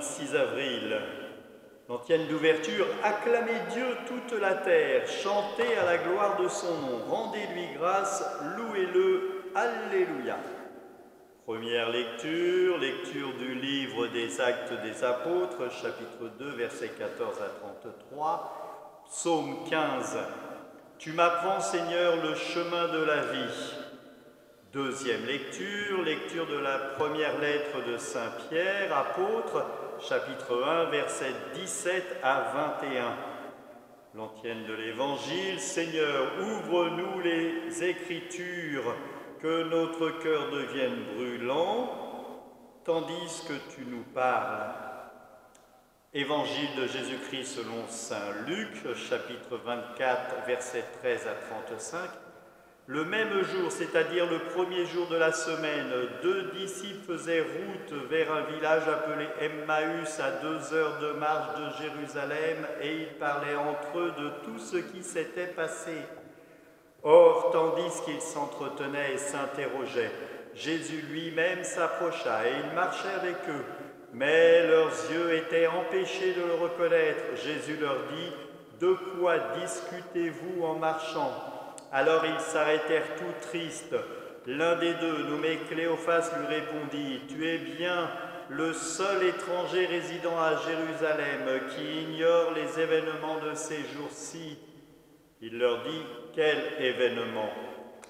26 avril. L'antienne d'ouverture, acclamez Dieu toute la terre, chantez à la gloire de son nom, rendez-lui grâce, louez-le, alléluia. Première lecture, lecture du livre des Actes des Apôtres, chapitre 2, versets 14 à 33, psaume 15. Tu m'apprends, Seigneur, le chemin de la vie. Deuxième lecture, lecture de la première lettre de Saint Pierre, apôtre, chapitre 1, versets 17 à 21. L'antienne de l'Évangile, Seigneur, ouvre-nous les Écritures, que notre cœur devienne brûlant, tandis que tu nous parles. Évangile de Jésus-Christ selon saint Luc, chapitre 24, versets 13 à 35. Le même jour, c'est-à-dire le premier jour de la semaine, 2 disciples faisaient route vers un village appelé Emmaüs, à 2 heures de marche de Jérusalem, et ils parlaient entre eux de tout ce qui s'était passé. Or, tandis qu'ils s'entretenaient et s'interrogeaient, Jésus lui-même s'approcha et il marchait avec eux. Mais leurs yeux étaient empêchés de le reconnaître. Jésus leur dit, « De quoi discutez-vous en marchant ?» Alors ils s'arrêtèrent tout tristes. L'un des deux, nommé Cléophas, lui répondit, « Tu es bien le seul étranger résidant à Jérusalem qui ignore les événements de ces jours-ci. » Il leur dit, « Quel événement ?»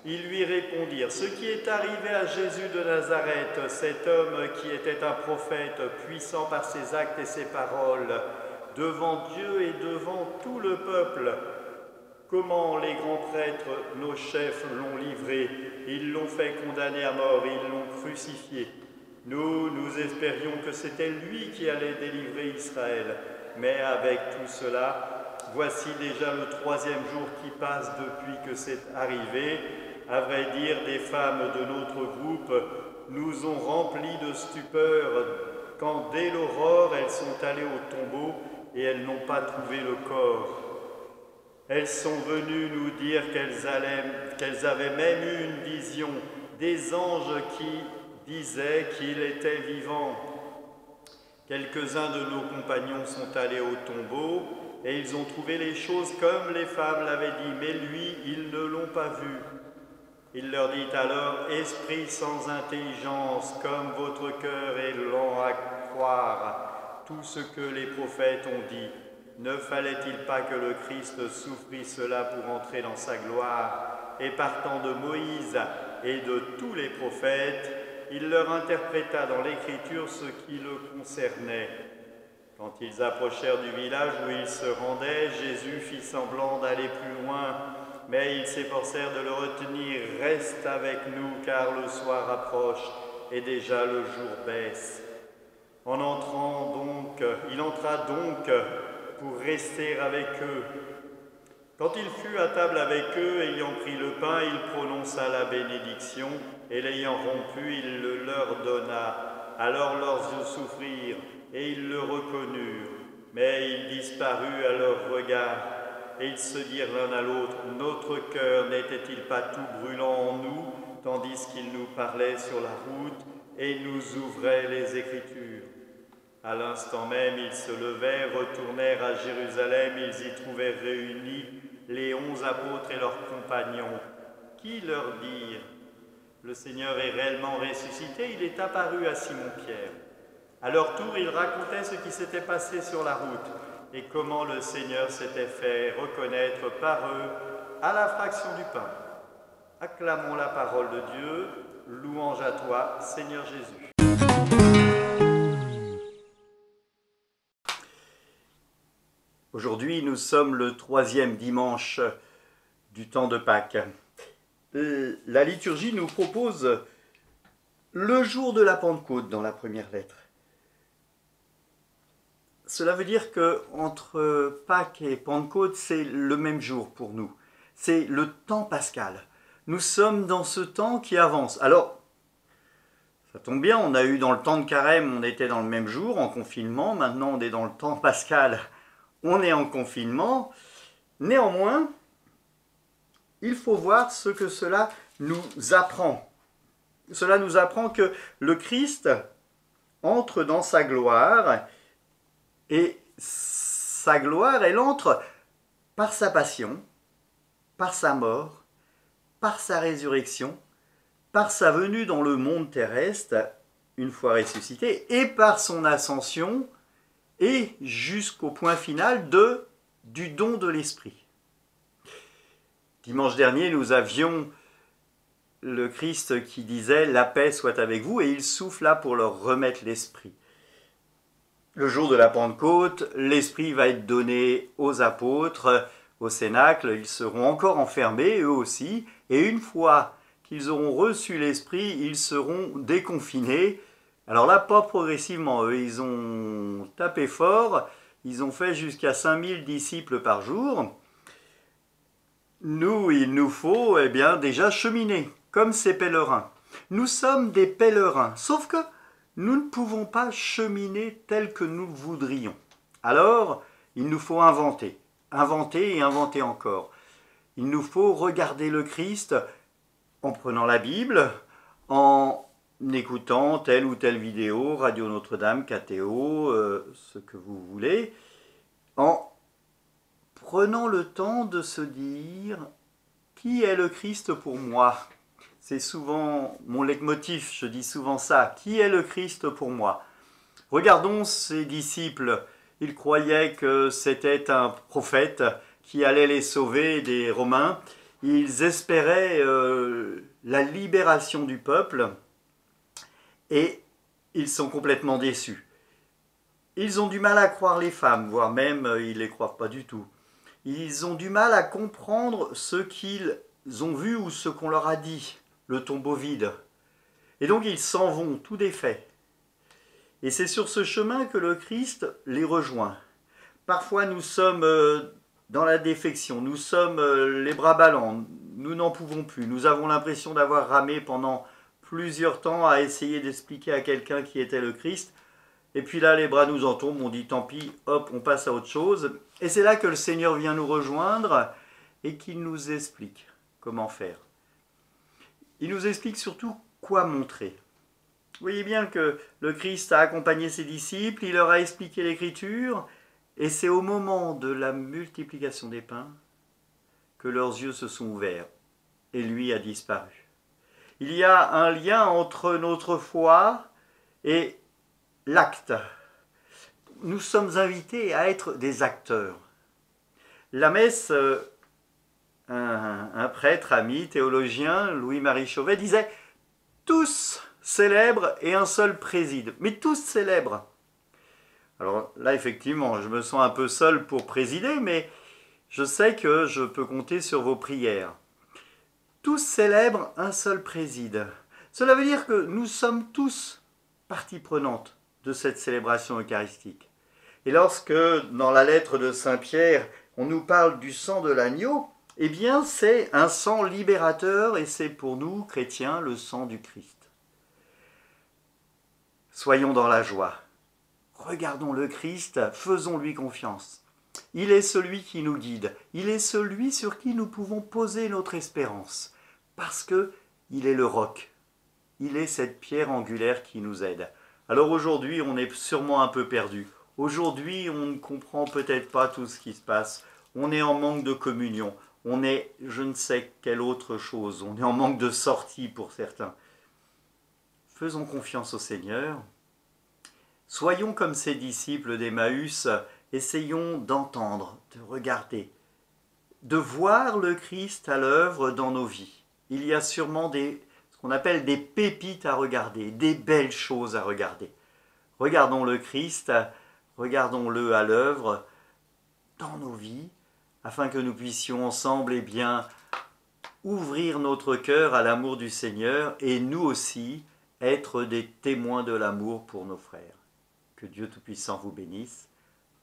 Ils lui répondirent, « Ce qui est arrivé à Jésus de Nazareth, cet homme qui était un prophète, puissant par ses actes et ses paroles, devant Dieu et devant tout le peuple. Comment les grands prêtres, nos chefs, l'ont livré, ils l'ont fait condamner à mort, ils l'ont crucifié. Nous espérions que c'était lui qui allait délivrer Israël. Mais avec tout cela, voici déjà le 3e jour qui passe depuis que c'est arrivé. À vrai dire, des femmes de notre groupe nous ont remplis de stupeur quand dès l'aurore elles sont allées au tombeau et elles n'ont pas trouvé le corps. Elles sont venues nous dire qu'elles avaient même eu une vision, des anges qui disaient qu'il était vivant. Quelques-uns de nos compagnons sont allés au tombeau et ils ont trouvé les choses comme les femmes l'avaient dit, mais lui, ils ne l'ont pas vu. Il leur dit alors, « Esprit sans intelligence, comme votre cœur est lent à croire tout ce que les prophètes ont dit. Ne fallait-il pas que le Christ souffrit cela pour entrer dans sa gloire ?» Et partant de Moïse et de tous les prophètes, il leur interpréta dans l'Écriture ce qui le concernait. Quand ils approchèrent du village où ils se rendaient, Jésus fit semblant d'aller plus loin, mais ils s'efforcèrent de le retenir. « Reste avec nous, car le soir approche et déjà le jour baisse. » Il entra donc pour rester avec eux. Quand il fut à table avec eux, ayant pris le pain, il prononça la bénédiction, et l'ayant rompu, il le leur donna. Alors leurs yeux s'ouvrirent, et ils le reconnurent, mais il disparut à leur regard. Et ils se dirent l'un à l'autre, « Notre cœur n'était-il pas tout brûlant en nous, tandis qu'il nous parlait sur la route et nous ouvrait les Écritures ?» À l'instant même, ils se levèrent, retournèrent à Jérusalem, ils y trouvèrent réunis les 11 apôtres et leurs compagnons, qui leur dirent, « Le Seigneur est réellement ressuscité, il est apparu à Simon-Pierre. » À leur tour, ils racontaient ce qui s'était passé sur la route et comment le Seigneur s'était fait reconnaître par eux à la fraction du pain. Acclamons la parole de Dieu, louange à toi, Seigneur Jésus. Aujourd'hui, nous sommes le 3e dimanche du temps de Pâques. La liturgie nous propose le jour de la Pentecôte dans la première lettre. Cela veut dire qu'entre Pâques et Pentecôte, c'est le même jour pour nous. C'est le temps pascal. Nous sommes dans ce temps qui avance. Alors, ça tombe bien, on a eu dans le temps de Carême, on était dans le même jour, en confinement. Maintenant, on est dans le temps pascal, on est en confinement. Néanmoins, il faut voir ce que cela nous apprend. Cela nous apprend que le Christ entre dans sa gloire Et sa gloire, elle entre par sa passion, par sa mort, par sa résurrection, par sa venue dans le monde terrestre, une fois ressuscité, et par son ascension, et jusqu'au point final du don de l'Esprit. Dimanche dernier, nous avions le Christ qui disait « La paix soit avec vous » et il souffla pour leur remettre l'Esprit. Le jour de la Pentecôte, l'Esprit va être donné aux apôtres, au Cénacle, ils seront encore enfermés, eux aussi, et une fois qu'ils auront reçu l'Esprit, ils seront déconfinés. Alors là, pas progressivement, eux, ils ont tapé fort, ils ont fait jusqu'à 5000 disciples par jour. Nous, il nous faut déjà cheminer, comme ces pèlerins. Nous sommes des pèlerins, sauf que nous ne pouvons pas cheminer tel que nous voudrions. Alors, il nous faut inventer et inventer encore. Il nous faut regarder le Christ en prenant la Bible, en écoutant telle ou telle vidéo, Radio Notre-Dame, KTO, ce que vous voulez, en prenant le temps de se dire « Qui est le Christ pour moi ?» C'est souvent mon leitmotiv, je dis souvent ça. « Qui est le Christ pour moi ?» Regardons ces disciples. Ils croyaient que c'était un prophète qui allait les sauver des Romains. Ils espéraient la libération du peuple et ils sont complètement déçus. Ils ont du mal à croire les femmes, voire même ils ne les croient pas du tout. Ils ont du mal à comprendre ce qu'ils ont vu ou ce qu'on leur a dit, le tombeau vide. Et donc ils s'en vont, tout défaits. Et c'est sur ce chemin que le Christ les rejoint. Parfois nous sommes dans la défection, nous sommes les bras ballants, nous n'en pouvons plus. Nous avons l'impression d'avoir ramé pendant plusieurs temps à essayer d'expliquer à quelqu'un qui était le Christ. Et puis là, les bras nous en tombent, on dit tant pis, hop, on passe à autre chose. Et c'est là que le Seigneur vient nous rejoindre et qu'il nous explique comment faire. Il nous explique surtout quoi montrer. Vous voyez bien que le Christ a accompagné ses disciples, il leur a expliqué l'Écriture, et c'est au moment de la multiplication des pains que leurs yeux se sont ouverts, et lui a disparu. Il y a un lien entre notre foi et l'acte. Nous sommes invités à être des acteurs. La messe, un prêtre, ami, théologien, Louis-Marie Chauvet, disait « Tous célèbrent et un seul préside ». Mais tous célèbrent. Alors là, effectivement, je me sens un peu seul pour présider, mais je sais que je peux compter sur vos prières. Tous célèbrent, un seul préside. Cela veut dire que nous sommes tous partie prenante de cette célébration eucharistique. Et lorsque, dans la lettre de Saint Pierre, on nous parle du sang de l'agneau, eh bien, c'est un sang libérateur et c'est pour nous, chrétiens, le sang du Christ. Soyons dans la joie. Regardons le Christ, faisons-lui confiance. Il est celui qui nous guide. Il est celui sur qui nous pouvons poser notre espérance. Parce qu'il est le roc. Il est cette pierre angulaire qui nous aide. Alors aujourd'hui, on est sûrement un peu perdu. Aujourd'hui, on ne comprend peut-être pas tout ce qui se passe. On est en manque de communion. On est je ne sais quelle autre chose. On est en manque de sortie pour certains. Faisons confiance au Seigneur. Soyons comme ces disciples d'Emmaüs. Essayons d'entendre, de regarder, de voir le Christ à l'œuvre dans nos vies. Il y a sûrement ce qu'on appelle des pépites à regarder, des belles choses à regarder. Regardons le Christ, regardons-le à l'œuvre dans nos vies, afin que nous puissions ensemble ouvrir notre cœur à l'amour du Seigneur et nous aussi être des témoins de l'amour pour nos frères. Que Dieu Tout-Puissant vous bénisse.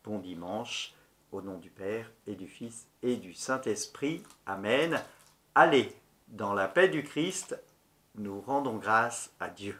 Bon dimanche, au nom du Père et du Fils et du Saint-Esprit. Amen. Allez, dans la paix du Christ, nous rendons grâce à Dieu.